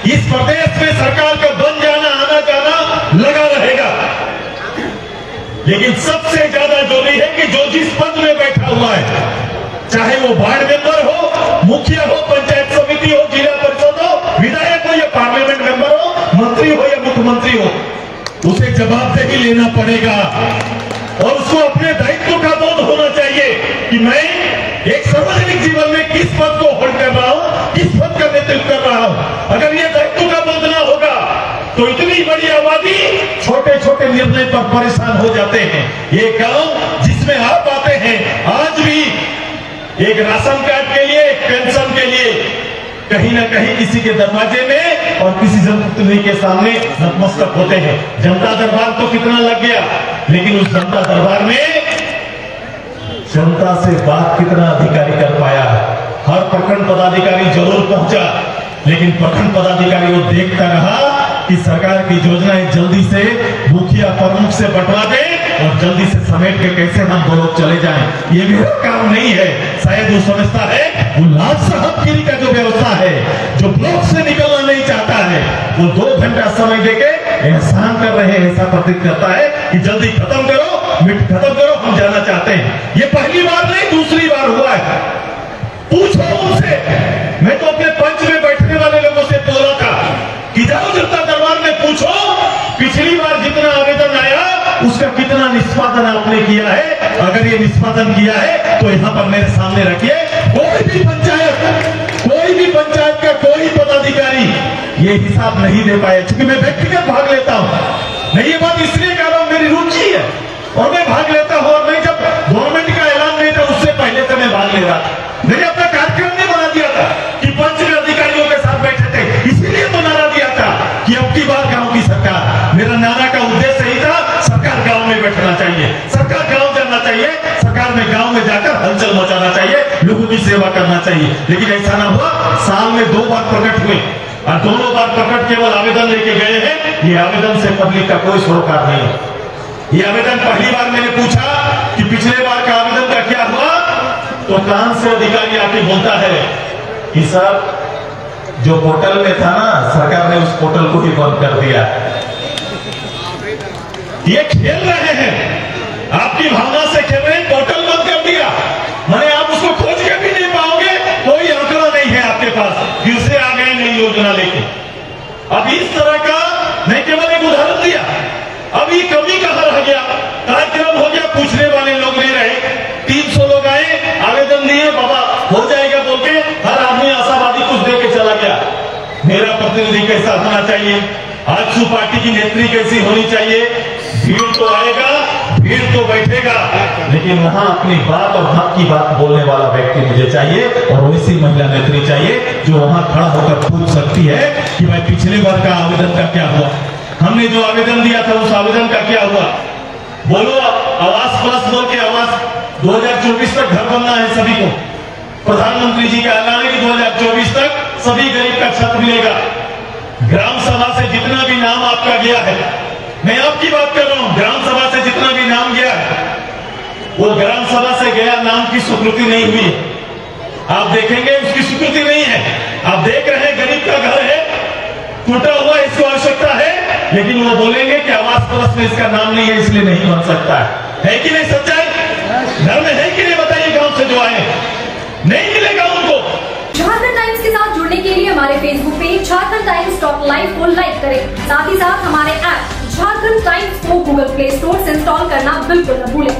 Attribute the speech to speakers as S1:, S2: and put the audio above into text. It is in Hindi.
S1: इस प्रदेश में सरकार का बन जाना आना जाना लगा रहेगा। लेकिन सबसे ज्यादा जरूरी है कि जो जिस पद में बैठा हुआ है, चाहे वो वार्ड मेंबर हो, मुखिया हो, पंचायत समिति हो, जिला परिषद हो, विधायक हो या पार्लियामेंट मेंबर हो, मंत्री हो या मुख्यमंत्री हो, उसे जवाबदेही लेना पड़ेगा और उसको अपने दायित्व का बोध होना चाहिए कि मैं एक सार्वजनिक जीवन में किस पद को होल्ड कर रहा हूं, किस पद का नेतृत्व कर रहा हूं। अगर ये दायित्व का बोध ना होगा तो इतनी बड़ी आबादी छोटे छोटे निर्णय पर परेशान हो जाते हैं। ये गांव जिसमें आप आते हैं, आज भी एक राशन कार्ड के लिए, एक पेंशन के लिए कहीं ना कहीं किसी के दरवाजे में और किसी जनप्रतिनिधि के सामने नतमस्तक होते हैं। जनता दरबार तो कितना लग गया, लेकिन उस जनता दरबार में जनता से बात कितना अधिकारी कर पाया। हर प्रखंड पदाधिकारी जरूर पहुंचा, लेकिन प्रखंड पदाधिकारी वो देखता रहा कि सरकार की योजनाएं जल्दी से मुखिया प्रमुख से बंटवा दे और जल्दी से समेट के कैसे हम दो लोग चले जाएं। ये मेरा काम नहीं है। शायद वो समझता है वो लाल साहबगिरी का जो व्यवस्था है, जो ब्लॉक से निकलना नहीं चाहता है, वो 2 घंटा समय देके एहसान कर रहे हैं, ऐसा प्रतीत करता है कि जल्दी खत्म करो, खत्म करो, हम जाना चाहते हैं। ये पहली बार नहीं, दूसरी बार हुआ है। पूछो उनसे। मैं तो अपने पंच में बैठने वाले लोगों से बोला था कि जाओ जनता दरबार में पूछो, पिछली बार जितना आवेदन आया उसका कितना निष्पादन आपने किया है। अगर ये निष्पादन किया है तो यहाँ पर मेरे सामने रखिए। कोई भी पंचायत का कोई पदाधिकारी ये हिसाब नहीं दे पाए, क्योंकि मैं व्यक्तिगत भाग लेता हूँ। मैं ये बात इसलिए कह रहा हूँ, मेरी रुचि है और मैं भाग लेता हूँ। और मैं जब गवर्नमेंट का ऐलान नहीं था उससे पहले से मैं भाग ले रहा था। मैंने अपना कार्यक्रम नहीं बना दिया था कि पंच में अधिकारियों के साथ बैठे थे, इसीलिए तो नारा दिया था कि अब की बार गांव की सरकार। मेरा नारा का उद्देश्य यही था, सरकार गांव में बैठना चाहिए, सरकार गांव जाना चाहिए, सरकार में गांव में जाकर हलचल मचाना चाहिए, लोगों की सेवा करना चाहिए। लेकिन ऐसा ना हुआ। साल में 2 बार प्रकट हुए और दोनों बार प्रकट केवल आवेदन लेके गए हैं। ये आवेदन से पब्लिक का कोई सरोकार नहीं है। ये आवेदन पहली बार मैंने पूछा कि पिछले बार का आवेदन का क्या हुआ, तो कान से अधिकारी आके बोलता है कि सर जो पोर्टल में था ना, सरकार ने उस पोर्टल को ही बंद कर दिया। ये खेल रहे हैं, आपकी भावना से खेल रहे हैं। पोर्टल बंद कर दिया माने आप उसको खोज के भी नहीं पाओगे, कोई आंकड़ा नहीं है आपके पास। फिर से आ गए नई योजना लेके। अब इस तरह का मैं केवल एक उदाहरण दिया। अब ये कमी कहां रह गया? कार्यक्रम हो गया, पूछने वाले लोग नहीं रहे। 300 लोग आए, आवेदन दिए, बाबा हो जाएगा बोल के हर आदमी आशावादी कुछ दे के चला गया। मेरा प्रतिनिधि कैसा होना चाहिए, आजसू पार्टी की नेत्री कैसी होनी चाहिए? भीड़ तो आएगा, भीड़ तो बैठेगा, लेकिन वहां अपनी बात और हक की बात बोलने वाला व्यक्ति मुझे चाहिए और वैसी महिला नेत्री चाहिए जो वहां खड़ा होकर पूछ सकती है कि भाई पिछले बार का आवेदन का क्या हुआ, हमने जो आवेदन दिया था उस आवेदन का क्या हुआ। बोलो आवास प्लस बोल के आवास 2024 तक घर बनना है सभी को। प्रधानमंत्री जी का ऐलान है कि 2024 तक सभी गरीब का छत मिलेगा। ग्राम सभा से जितना भी नाम आपका गया है, मैं आपकी बात कर रहा हूं, ग्राम सभा से जितना भी नाम गया है वो ग्राम सभा से गया नाम की स्वीकृति नहीं हुई है। आप देखेंगे उसकी स्वीकृति नहीं है। आप देख रहे हैं गरीब का घर है, टूटा हुआ, इसको आवश्यकता है, लेकिन वो बोलेंगे कि आवास प्लस में इसका नाम नहीं है इसलिए नहीं बन सकता है कि नहीं? सच्चाई घर में है कि नहीं बताइए? गांव से जो आए नहीं मिलेगा उनको।
S2: झारखंड टाइम्स के साथ जुड़ने के लिए हमारे Facebook page Jharkhand times .live को लाइक करें। साथ ही साथ हमारे ऐप झारखंड टाइम्स को गूगल प्ले स्टोर से इंस्टॉल करना बिल्कुल न भूलें।